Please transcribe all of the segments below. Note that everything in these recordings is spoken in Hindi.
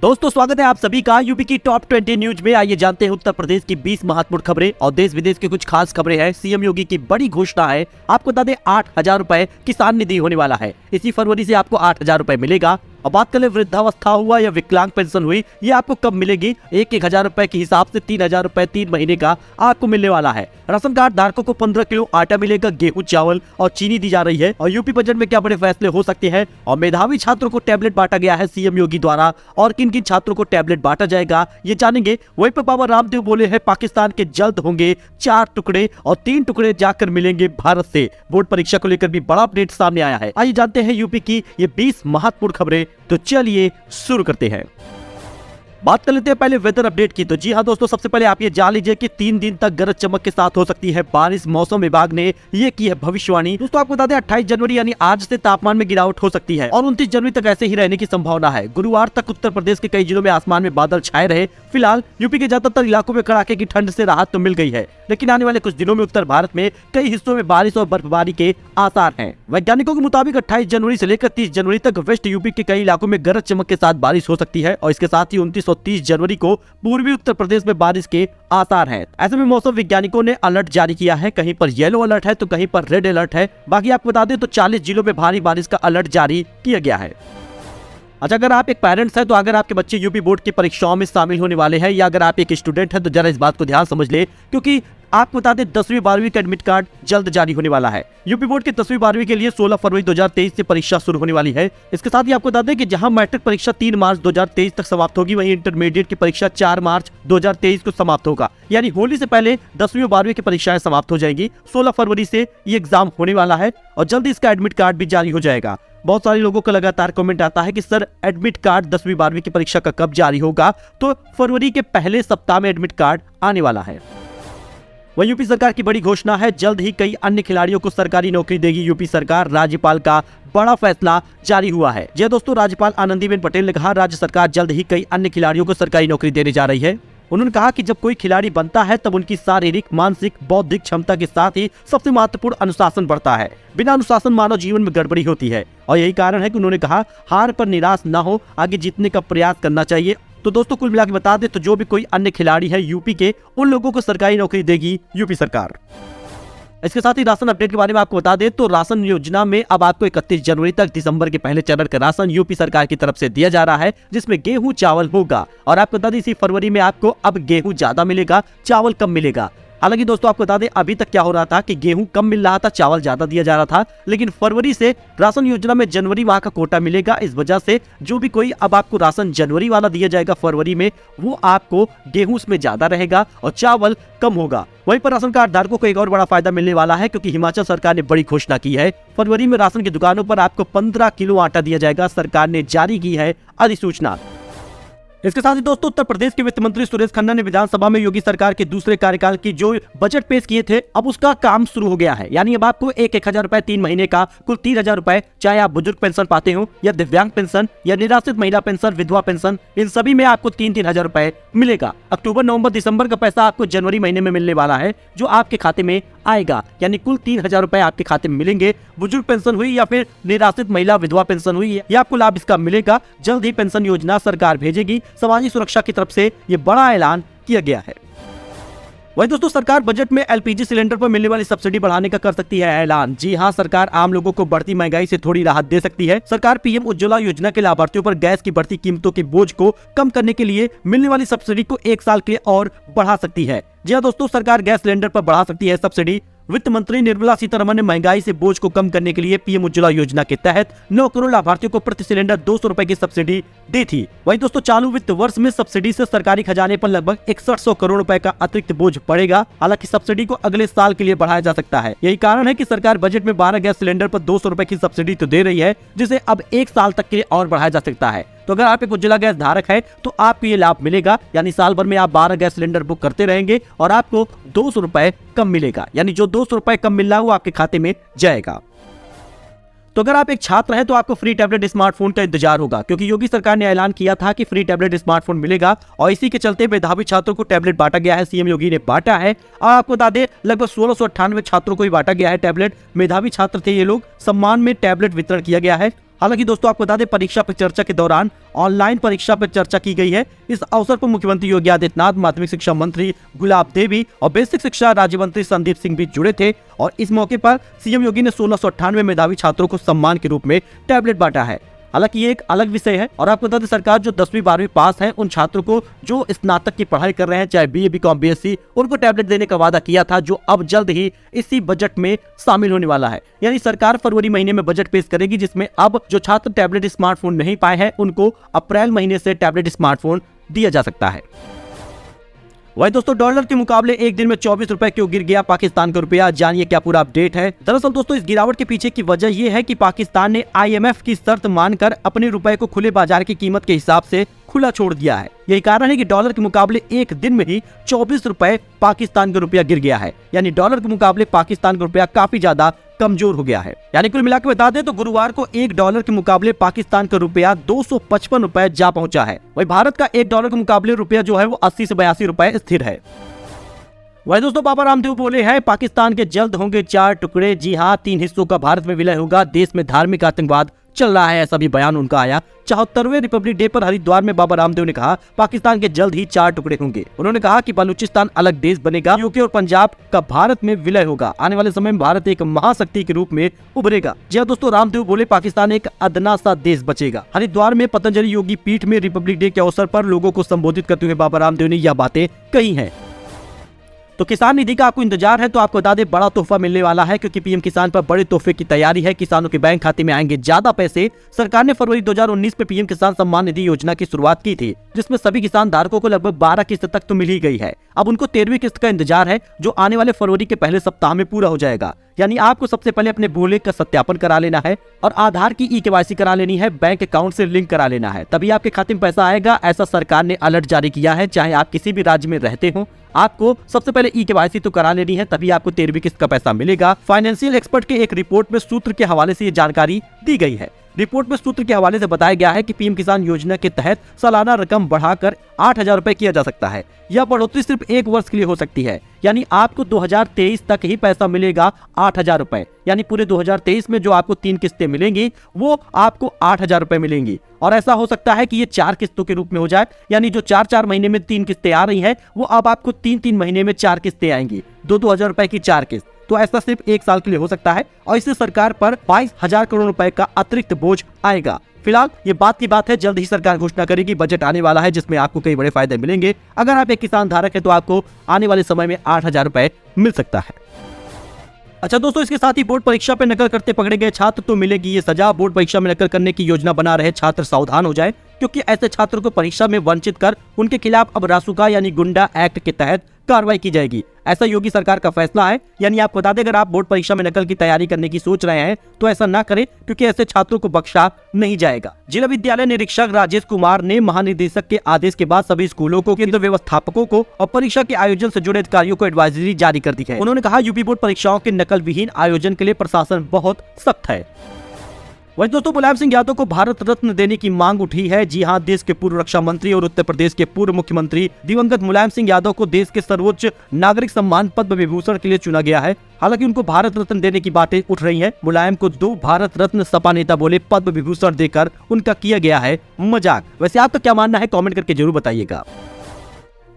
दोस्तों स्वागत है आप सभी का यूपी की टॉप 20 न्यूज में। आइए जानते हैं उत्तर प्रदेश की 20 महत्वपूर्ण खबरें और देश विदेश की कुछ खास खबरें हैं। सीएम योगी की बड़ी घोषणा है। आपको बता दें 8,000 रुपए किसान निधि होने वाला है। इसी फरवरी से आपको 8,000 रुपए मिलेगा। अब बात करें वृद्धावस्था हुआ या विकलांग पेंशन हुई, ये आपको कब मिलेगी? 1,000 रुपए के हिसाब से 3,000 रुपए 3 महीने का आपको मिलने वाला है। राशन कार्ड धारकों को 15 किलो आटा मिलेगा, गेहूं, चावल और चीनी दी जा रही है। और यूपी बजट में क्या बड़े फैसले हो सकते हैं? और मेधावी छात्रों को टैबलेट बांटा गया है सीएम योगी द्वारा, और किन किन छात्रों को टैबलेट बांटा जाएगा ये जानेंगे। वहीं पर बाबा रामदेव बोले हैं पाकिस्तान के जल्द होंगे 4 टुकड़े और 3 टुकड़े जाकर मिलेंगे भारत से। बोर्ड परीक्षा को लेकर भी बड़ा अपडेट सामने आया है। आइए जानते हैं यूपी की ये 20 महत्वपूर्ण खबरें। तो चलिए शुरू करते हैं। बात कर लेते हैं पहले वेदर अपडेट की। तो जी हाँ दोस्तों, सबसे पहले आप ये जान लीजिए कि 3 दिन तक गरज चमक के साथ हो सकती है बारिश। मौसम विभाग ने ये की है भविष्यवाणी। दोस्तों आपको बता दें 28 जनवरी यानी आज से तापमान में गिरावट हो सकती है और 29 जनवरी तक ऐसे ही रहने की संभावना है। गुरुवार तक उत्तर प्रदेश के कई जिलों में आसमान में बादल छाए रहे। फिलहाल यूपी के ज्यादातर इलाकों में कड़ाके की ठंड से राहत तो मिल गई है, लेकिन आने वाले कुछ दिनों में उत्तर भारत में कई हिस्सों में बारिश और बर्फबारी के आसार हैं। वैज्ञानिकों के मुताबिक 28 जनवरी से लेकर 30 जनवरी तक वेस्ट यूपी के कई इलाकों में गरज चमक के साथ बारिश हो सकती है और इसके साथ ही 29 और 30 जनवरी को पूर्वी उत्तर प्रदेश में बारिश के आसार हैं। ऐसे में मौसम वैज्ञानिकों ने अलर्ट जारी किया है। कहीं पर येलो अलर्ट है तो कहीं पर रेड अलर्ट है। बाकी आपको बता दें तो 40 जिलों में भारी बारिश का अलर्ट जारी किया गया है। अच्छा, अगर आप एक पेरेंट्स हैं तो अगर आपके बच्चे यूपी बोर्ड की परीक्षाओं में शामिल होने वाले हैं या अगर आप एक स्टूडेंट हैं तो जरा इस बात को ध्यान समझ ले, क्योंकि आपको बता दें 10वीं 12वीं का एडमिट कार्ड जल्द जारी होने वाला है। यूपी बोर्ड की 10वीं 12वीं के लिए 16 फरवरी 2023 से परीक्षा शुरू होने वाली है। इसके साथ ही आपको बता दें कि जहां मैट्रिक परीक्षा 3 मार्च 2023 तक समाप्त होगी, वहीं इंटरमीडिएट की परीक्षा 4 मार्च 2023 को समाप्त होगा। यानी होली से पहले 10वीं और 12वीं की परीक्षाएं समाप्त हो जाएंगी। 16 फरवरी से ये एग्जाम होने वाला है और जल्द इसका एडमिट कार्ड भी जारी हो जाएगा। बहुत सारे लोगों का लगातार कमेंट आता है कि सर एडमिट कार्ड 10वीं 12वीं की परीक्षा का कब जारी होगा? तो फरवरी के पहले सप्ताह में एडमिट कार्ड आने वाला है। वहीं यूपी सरकार की बड़ी घोषणा है, जल्द ही कई अन्य खिलाड़ियों को सरकारी नौकरी देगी यूपी सरकार। राज्यपाल का बड़ा फैसला जारी हुआ है। जी दोस्तों, राज्यपाल आनंदीबेन पटेल ने कहा राज्य सरकार जल्द ही कई अन्य खिलाड़ियों को सरकारी नौकरी देने जा रही है। उन्होंने कहा कि जब कोई खिलाड़ी बनता है तब उनकी शारीरिक, मानसिक, बौद्धिक क्षमता के साथ ही सबसे महत्वपूर्ण अनुशासन बढ़ता है। बिना अनुशासन मानव जीवन में गड़बड़ी होती है और यही कारण है कि उन्होंने कहा हार पर निराश न हो, आगे जीतने का प्रयास करना चाहिए। तो दोस्तों कुल मिला के बता दें तो जो भी कोई अन्य खिलाड़ी है यूपी के, उन लोगों को सरकारी नौकरी देगी यूपी सरकार। इसके साथ ही राशन अपडेट के बारे में आपको बता दें तो राशन योजना में अब आपको 31 जनवरी तक दिसंबर के पहले चरण का राशन यूपी सरकार की तरफ से दिया जा रहा है, जिसमें गेहूं, चावल होगा। और आपको बता दें इसी फरवरी में आपको अब गेहूं ज्यादा मिलेगा, चावल कम मिलेगा। हालांकि दोस्तों आपको बता दें अभी तक क्या हो रहा था कि गेहूं कम मिल रहा था, चावल ज्यादा दिया जा रहा था, लेकिन फरवरी से राशन योजना में जनवरी माह का कोटा मिलेगा। इस वजह से जो भी कोई अब आपको राशन जनवरी वाला दिया जाएगा फरवरी में, वो आपको गेहूं उसमें ज्यादा रहेगा और चावल कम होगा। वहीं पर राशन कार्ड धारकों को एक और बड़ा फायदा मिलने वाला है, क्योंकि हिमाचल सरकार ने बड़ी घोषणा की है। फरवरी में राशन की दुकानों पर आपको 15 किलो आटा दिया जाएगा। सरकार ने जारी की है अधिसूचना। इसके साथ ही दोस्तों उत्तर प्रदेश के वित्त मंत्री सुरेश खन्ना ने विधानसभा में योगी सरकार के दूसरे कार्यकाल की जो बजट पेश किए थे, अब उसका काम शुरू हो गया है। यानी अब आपको 1,000 रुपए 3 महीने का कुल 3,000 रुपए, चाहे आप बुजुर्ग पेंशन पाते हो या दिव्यांग पेंशन या निराश्रित महिला पेंशन, विधवा पेंशन, इन सभी में आपको 3-3 हजार रुपए मिलेगा। अक्टूबर, नवंबर, दिसंबर का पैसा आपको जनवरी महीने में मिलने वाला है, जो आपके खाते में आएगा। यानी कुल 3,000 रुपए आपके खाते में मिलेंगे। बुजुर्ग पेंशन हुई या फिर निराश्रित महिला विधवा पेंशन हुई, या आपको लाभ इसका मिलेगा। जल्द ही पेंशन योजना सरकार भेजेगी। सामाजिक सुरक्षा की तरफ से ये बड़ा ऐलान किया गया है। वही दोस्तों सरकार बजट में एलपीजी सिलेंडर पर मिलने वाली सब्सिडी बढ़ाने का कर सकती है ऐलान। जी हां, सरकार आम लोगों को बढ़ती महंगाई से थोड़ी राहत दे सकती है। सरकार पीएम उज्ज्वला योजना के लाभार्थियों पर गैस की बढ़ती कीमतों के बोझ को कम करने के लिए मिलने वाली सब्सिडी को 1 साल के लिए और बढ़ा सकती है। जी हां दोस्तों, सरकार गैस सिलेंडर पर बढ़ा सकती है सब्सिडी। वित्त मंत्री निर्मला सीतारमण ने महंगाई से बोझ को कम करने के लिए पीएम उज्ज्वला योजना के तहत 9 करोड़ लाभार्थियों को प्रति सिलेंडर 200 रुपए की सब्सिडी दी थी। वहीं दोस्तों चालू वित्त वर्ष में सब्सिडी से सरकारी खजाने पर लगभग 6100 करोड़ रुपए का अतिरिक्त बोझ पड़ेगा। हालांकि सब्सिडी को अगले साल के लिए बढ़ाया जा सकता है। यही कारण है कि सरकार बजट में 12 गैस सिलेंडर पर 200 रुपए की सब्सिडी तो दे रही है, जिसे अब 1 साल तक के लिए और बढ़ाया जा सकता है। तो अगर आप एक उज्ज्वला गैस धारक है तो आपको ये लाभ मिलेगा। यानी साल भर में आप 12 गैस सिलेंडर बुक करते रहेंगे और आपको 200 रुपए कम मिलेगा। यानी जो 200 रुपए कम मिल रहा है वो आपके खाते में जाएगा। तो अगर आप एक छात्र हैं तो आपको फ्री टैबलेट स्मार्टफोन का इंतजार होगा, क्योंकि योगी सरकार ने ऐलान किया था कि फ्री टैबलेट स्मार्टफोन मिलेगा और इसी के चलते मेधावी छात्रों को टैबलेट बांटा गया है। सीएम योगी ने बांटा है और आपको बता दें लगभग 1698 छात्रों को ही बांटा गया है टैबलेट। मेधावी छात्र थे ये लोग, सम्मान में टैबलेट वितरण किया गया है। हालांकि दोस्तों आपको बता दें, परीक्षा पे चर्चा के दौरान ऑनलाइन परीक्षा पर चर्चा की गई है। इस अवसर पर मुख्यमंत्री योगी आदित्यनाथ, माध्यमिक शिक्षा मंत्री गुलाब देवी और बेसिक शिक्षा राज्य मंत्री संदीप सिंह भी जुड़े थे। और इस मौके पर सीएम योगी ने 1698 मेधावी छात्रों को सम्मान के रूप में टैबलेट बांटा है। हालांकि ये एक अलग विषय है और आपको बता दें, सरकार जो 10वीं 12वीं पास है उन छात्रों को जो स्नातक की पढ़ाई कर रहे हैं, चाहे बीए, बीकॉम, बीएससी, उनको टैबलेट देने का वादा किया था, जो अब जल्द ही इसी बजट में शामिल होने वाला है। यानी सरकार फरवरी महीने में बजट पेश करेगी, जिसमें अब जो छात्र टैबलेट स्मार्टफोन नहीं पाए हैं उनको अप्रैल महीने से टैबलेट स्मार्टफोन दिया जा सकता है। वही दोस्तों, डॉलर के मुकाबले एक दिन में 24 रुपए क्यों गिर गया पाकिस्तान का रुपया, जानिए क्या पूरा अपडेट है। दरअसल दोस्तों, इस गिरावट के पीछे की वजह यह है कि पाकिस्तान ने IMF की शर्त मानकर अपने रुपए को खुले बाजार की कीमत के हिसाब से खुला छोड़ दिया है। यही कारण है कि डॉलर के मुकाबले एक दिन में ही 24 रुपए पाकिस्तान का रुपया गिर गया है। यानी डॉलर के मुकाबले पाकिस्तान का रुपया काफी ज्यादा कमजोर हो गया है। यानी कुल मिलाकर बता दें तो गुरुवार को $1 के मुकाबले पाकिस्तान का रुपया 255 रुपए जा पहुंचा है। वही भारत का $1 के मुकाबले रुपया जो है वो 80 से 82 रुपए स्थिर है। वही दोस्तों, बाबा रामदेव बोले हैं पाकिस्तान के जल्द होंगे 4 टुकड़े। जी हाँ, 3 हिस्सों का भारत में विलय होगा। देश में धार्मिक आतंकवाद चल रहा है, ऐसा भी बयान उनका आया। 74वें रिपब्लिक डे पर हरिद्वार में बाबा रामदेव ने कहा पाकिस्तान के जल्द ही 4 टुकड़े होंगे। उन्होंने कहा कि बलूचिस्तान अलग देश बनेगा, यूके और पंजाब का भारत में विलय होगा। आने वाले समय में भारत एक महाशक्ति के रूप में उभरेगा। जी हाँ दोस्तों, रामदेव बोले पाकिस्तान एक अदना सा देश बचेगा। हरिद्वार में पतंजलि योगी पीठ में रिपब्लिक डे के अवसर पर लोगों को संबोधित करते हुए बाबा रामदेव ने यह बातें कही है। तो किसान निधि का आपको इंतजार है, तो आपको बता दें बड़ा तोहफा मिलने वाला है, क्योंकि पीएम किसान पर बड़े तोहफे की तैयारी है। किसानों के बैंक खाते में आएंगे ज्यादा पैसे। सरकार ने फरवरी 2019 में पीएम किसान सम्मान निधि योजना की शुरुआत की थी, जिसमें सभी किसान धारकों को लगभग 12 किस्त तक तो मिल ही गई है। अब उनको 13वीं किस्त का इंतजार है, जो आने वाले फरवरी के पहले सप्ताह में पूरा हो जाएगा। यानी आपको सबसे पहले अपने भूले का सत्यापन करा लेना है और आधार की KYC करा लेनी है, बैंक अकाउंट से लिंक करा लेना है, तभी आपके खाते में पैसा आएगा। ऐसा सरकार ने अलर्ट जारी किया है। चाहे आप किसी भी राज्य में रहते हो, आपको सबसे पहले KYC तो करा लेनी है, तभी आपको 13वीं किस्त का पैसा मिलेगा। फाइनेंशियल एक्सपर्ट के एक रिपोर्ट में सूत्र के हवाले से ये जानकारी दी गई है। रिपोर्ट में सूत्र के हवाले से बताया गया है कि पीएम किसान योजना के तहत सालाना रकम बढ़ाकर 8,000 रुपए किया जा सकता है। यह बढ़ोतरी सिर्फ 1 वर्ष के लिए हो सकती है। यानी आपको 2023 तक ही पैसा मिलेगा 8,000 रुपए। यानी पूरे 2023 में जो आपको 3 किस्तें मिलेंगी वो आपको 8,000 रुपए मिलेंगी। और ऐसा हो सकता है कि ये 4 किस्तों के रूप में हो जाए। यानी जो 4-4 महीने में 3 किस्तें आ रही है, वो अब आपको 3-3 महीने में 4 किस्तें आएंगी। 2-2 हजार रुपए की 4 किस्त। तो ऐसा सिर्फ 1 साल के लिए हो सकता है और इससे सरकार पर 22,000 करोड़ रुपए का अतिरिक्त बोझ आएगा। फिलहाल ये बात की बात है, जल्द ही सरकार घोषणा करेगी। बजट आने वाला है, जिसमें आपको कई बड़े फायदे मिलेंगे। अगर आप एक किसान धारक है तो आपको आने वाले समय में 8,000 रुपए मिल सकता है। अच्छा दोस्तों, इसके साथ ही बोर्ड परीक्षा पे नकल करते पकड़े गए छात्र तो मिलेगी ये सजा। बोर्ड परीक्षा में नकल करने की योजना बना रहे छात्र सावधान हो जाए, क्योंकि ऐसे छात्रों को परीक्षा में वंचित कर उनके खिलाफ अब रासुका यानी गुंडा एक्ट के तहत कार्रवाई की जाएगी। ऐसा योगी सरकार का फैसला है। यानी आपको बता दें, अगर आप बोर्ड परीक्षा में नकल की तैयारी करने की सोच रहे हैं तो ऐसा ना करें, क्योंकि ऐसे छात्रों को बख्शा नहीं जाएगा। जिला विद्यालय निरीक्षक राजेश कुमार ने महानिदेशक के आदेश के बाद सभी स्कूलों को, केंद्र व्यवस्थापकों को और परीक्षा के आयोजन से जुड़े अधिकारियों को एडवाइजरी जारी कर दी है। उन्होंने कहा यूपी बोर्ड परीक्षाओं के नकल विहीन आयोजन के लिए प्रशासन बहुत सख्त है। वहीं दोस्तों, मुलायम सिंह यादव को भारत रत्न देने की मांग उठी है। जी हां, देश के पूर्व रक्षा मंत्री और उत्तर प्रदेश के पूर्व मुख्यमंत्री दिवंगत मुलायम सिंह यादव को देश के सर्वोच्च नागरिक सम्मान पद्म विभूषण के लिए चुना गया है। हालांकि उनको भारत रत्न देने की बातें उठ रही हैं। मुलायम को 2 भारत रत्न सपा नेता बोले पद्म विभूषण देकर उनका किया गया है मजाक। वैसे आपका क्या मानना है, कमेंट करके जरूर बताइएगा।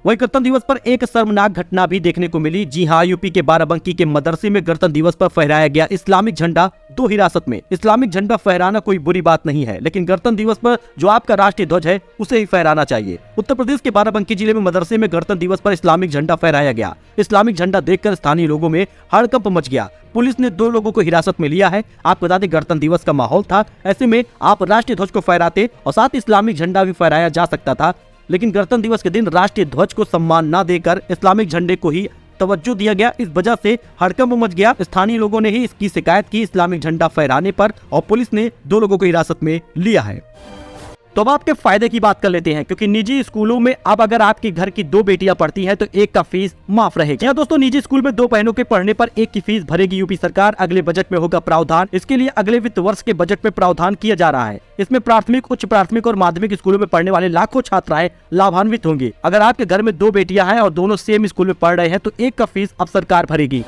वहीं गणतंत्र दिवस पर एक शर्मनाक घटना भी देखने को मिली। जी हाँ, यूपी के बाराबंकी के मदरसे में गणतंत्र दिवस पर फहराया गया इस्लामिक झंडा 2 हिरासत में। इस्लामिक झंडा फहराना कोई बुरी बात नहीं है, लेकिन गणतंत्र दिवस पर जो आपका राष्ट्रीय ध्वज है उसे ही फहराना चाहिए। उत्तर प्रदेश के बाराबंकी जिले में मदरसे में गणतंत्र दिवस पर इस्लामिक झंडा फहराया गया। इस्लामिक झंडा देखकर स्थानीय लोगों में हड़कंप मच गया। पुलिस ने 2 लोगों को हिरासत में लिया है। आपको बता दें, गणतंत्र दिवस का माहौल था, ऐसे में आप राष्ट्रीय ध्वज को फहराते और साथ इस्लामिक झंडा भी फहराया जा सकता था। लेकिन गणतंत्र दिवस के दिन राष्ट्रीय ध्वज को सम्मान न देकर इस्लामिक झंडे को ही तवज्जो दिया गया। इस वजह से हड़कंप मच गया। स्थानीय लोगों ने ही इसकी शिकायत की इस्लामिक झंडा फहराने पर और पुलिस ने 2 लोगों को हिरासत में लिया है। तो अब आपके फायदे की बात कर लेते हैं, क्योंकि निजी स्कूलों में अब अगर आपके घर की 2 बेटियां पढ़ती हैं तो एक का फीस माफ रहेगी। यहाँ दोस्तों, निजी स्कूल में 2 बहनों के पढ़ने पर एक की फीस भरेगी यूपी सरकार। अगले बजट में होगा प्रावधान। इसके लिए अगले वित्त वर्ष के बजट में प्रावधान किया जा रहा है। इसमें प्राथमिक, उच्च प्राथमिक और माध्यमिक स्कूलों में पढ़ने वाले लाखों छात्राएं लाभान्वित होंगी। अगर आपके घर में 2 बेटियां हैं और दोनों सेम स्कूल में पढ़ रहे हैं तो एक का फीस अब सरकार भरेगी।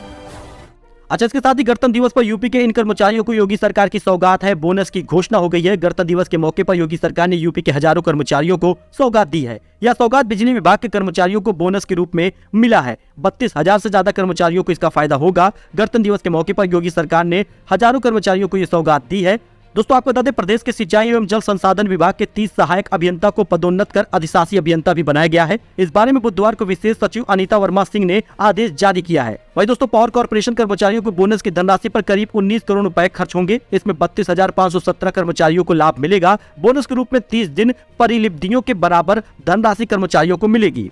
अच्छा, इसके साथ ही गणतंत्र दिवस पर यूपी के इन कर्मचारियों को योगी सरकार की सौगात है, बोनस की घोषणा हो गई है। गणतंत्र दिवस के मौके पर योगी सरकार ने यूपी के हजारों कर्मचारियों को सौगात दी है। यह सौगात बिजली विभाग के कर्मचारियों को बोनस के रूप में मिला है। 32,000 से ज्यादा कर्मचारियों को इसका फायदा होगा। गणतंत्र दिवस के मौके पर योगी सरकार ने हजारों कर्मचारियों को यह सौगात दी है। दोस्तों, आपको बता दें, प्रदेश के सिंचाई एवं जल संसाधन विभाग के 30 सहायक अभियंता को पदोन्नत कर अधिशासी अभियंता भी बनाया गया है। इस बारे में बुधवार को विशेष सचिव अनीता वर्मा सिंह ने आदेश जारी किया है। वहीं दोस्तों, पावर कॉर्पोरेशन कर्मचारियों को बोनस की धनराशि पर करीब 19 करोड़ रुपए खर्च होंगे। इसमें 32,517 कर्मचारियों को लाभ मिलेगा। बोनस के रूप में 30 दिन परिलिप्तियों के बराबर धनराशि कर्मचारियों को मिलेगी।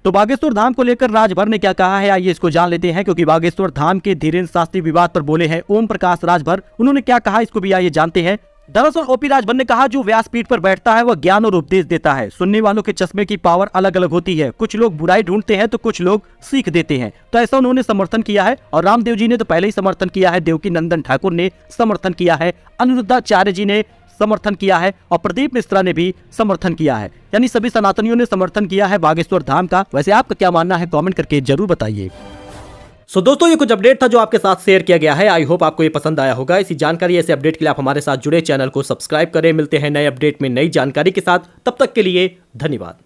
तो बागेश्वर धाम को लेकर राजभर ने क्या कहा है, आइए इसको जान लेते हैं, क्योंकि बागेश्वर धाम के धीरेन्द्र शास्त्री विवाद पर बोले हैं ओम प्रकाश राजभर। उन्होंने क्या कहा, इसको भी आइए जानते हैं। दरअसल ओपी राजभर ने कहा, जो व्यासपीठ पर बैठता है वह ज्ञान और उपदेश देता है। सुनने वालों के चश्मे की पावर अलग अलग होती है। कुछ लोग बुराई ढूंढते हैं तो कुछ लोग सीख देते हैं। तो ऐसा उन्होंने समर्थन किया है। और रामदेव जी ने तो पहले ही समर्थन किया है, देवकी नंदन ठाकुर ने समर्थन किया है, अनिरुद्धाचार्य जी ने समर्थन किया है और प्रदीप मिश्रा ने भी समर्थन किया है। यानी सभी सनातनियों ने समर्थन किया है बागेश्वर धाम का। वैसे आपका क्या मानना है, कमेंट करके जरूर बताइए। सो दोस्तों, ये कुछ अपडेट था जो आपके साथ शेयर किया गया है। आई होप आपको ये पसंद आया होगा। इसी जानकारी, ऐसे अपडेट के लिए आप हमारे साथ जुड़े, चैनल को सब्सक्राइब करें। मिलते हैं नए अपडेट में नई जानकारी के साथ। तब तक के लिए धन्यवाद।